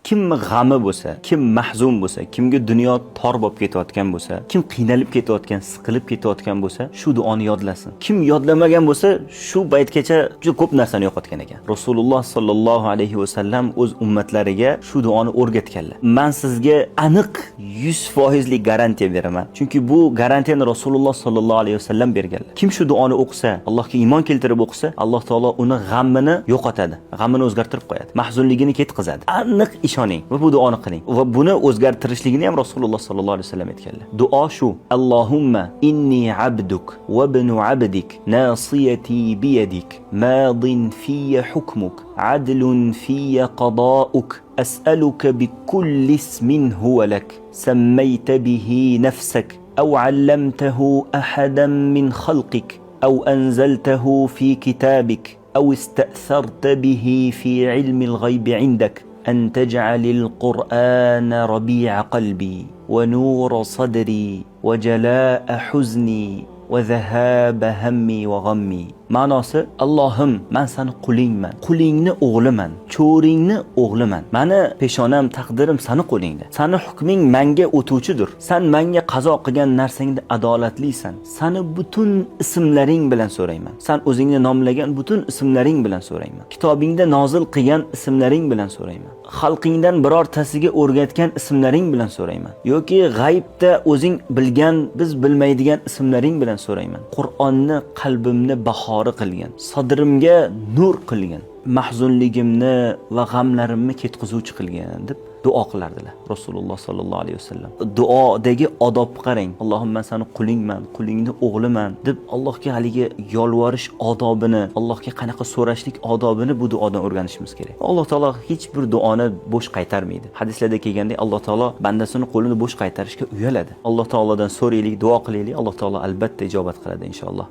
Kim g'ami bo'lsa, kim mahzun bo'lsa, kimga dunyo tor bo'lib ketayotgan bo'lsa, kim qiynalib ketayotgan, siqilib ketayotgan bo'lsa, shu duoni yodlasin. Kim yodlamagan bo'lsa, shu paytgacha juda ko'p narsani yo'qotgan ekan. Rasululloh sallallohu alayhi vasallam o'z ummatlariga shu duoni o'rgatganlar. Men sizga aniq 100% lik garantiya beraman. Chunki bu garantiyani Rasululloh sallallohu alayhi vasallam berganlar. Kim shu duoni o'qisa, Allohga iymon keltirib o'qisa, Alloh taolo uni g'amini yo'qotadi, g'amini o'zgartirib qo'yadi, mahzunligini ketkazadi. Aniq ishoning va bu duoni qiling. Va buni o'zgartirishligini ham Rasululloh sallallohu alayhi vasallam aytganlar. Duo shu: Allohumma inni abduk va ibnu abdik, nasiyati biyadik, madin fiyya hukmuk, adlun fiyya qada'uk. أسألك بكل اسم هو لك سميت به نفسك أو علمته أحدا من خلقك أو أنزلته في كتابك أو استأثرت به في علم الغيب عندك أن تجعل القرآن ربيع قلبي ونور صدري وجلاء حزني وذهاب همي وغمي. Ma'nosi: Allohim, men seni qulingman, qulingni o'g'liman, cho'ringni o'g'liman. Meni peshonam, taqdirim seni qo'lingda. Seni hukming menga o'tuvchidir. Sen menga qazo qilgan narsangda adolatlisan. Seni butun ismlaring bilan so'rayman. Sen o'zingni nomlagan butun ismlaring bilan so'rayman. Kitobingda nozil qilgan ismlaring bilan so'rayman. Xalqingdan birortasiga o'rgatgan ismlaring bilan so'rayman. Yoki g'aybda o'zing bilgan, biz bilmaydigan ismlaring bilan so'rayman. Qur'onni qalbimni bahori qilgan, sadrimga nur qilgan, mahzunligimni va g'amlarimni ketkizuvchi qilgan deb duo qilardilar Rasululloh sallallohu alayhi vasallam. Duodagi odobni qarang. Allohim, men seni qulingman, qulingni o'g'liman deb Allohga haligi yolvorish odobini, Allohga qanaqa so'rashlik odobini bu duodan o'rganishimiz kerak. Alloh taolo hech bir duoni bo'sh qaytarmaydi. Hadislarda kelgandek, Alloh taolo bandasini qo'lini bo'sh qaytarishga uyaladi. Alloh taolodan so'raylik, duo qilaylik. Alloh taolo albatta ijobat qiladi inshaalloh.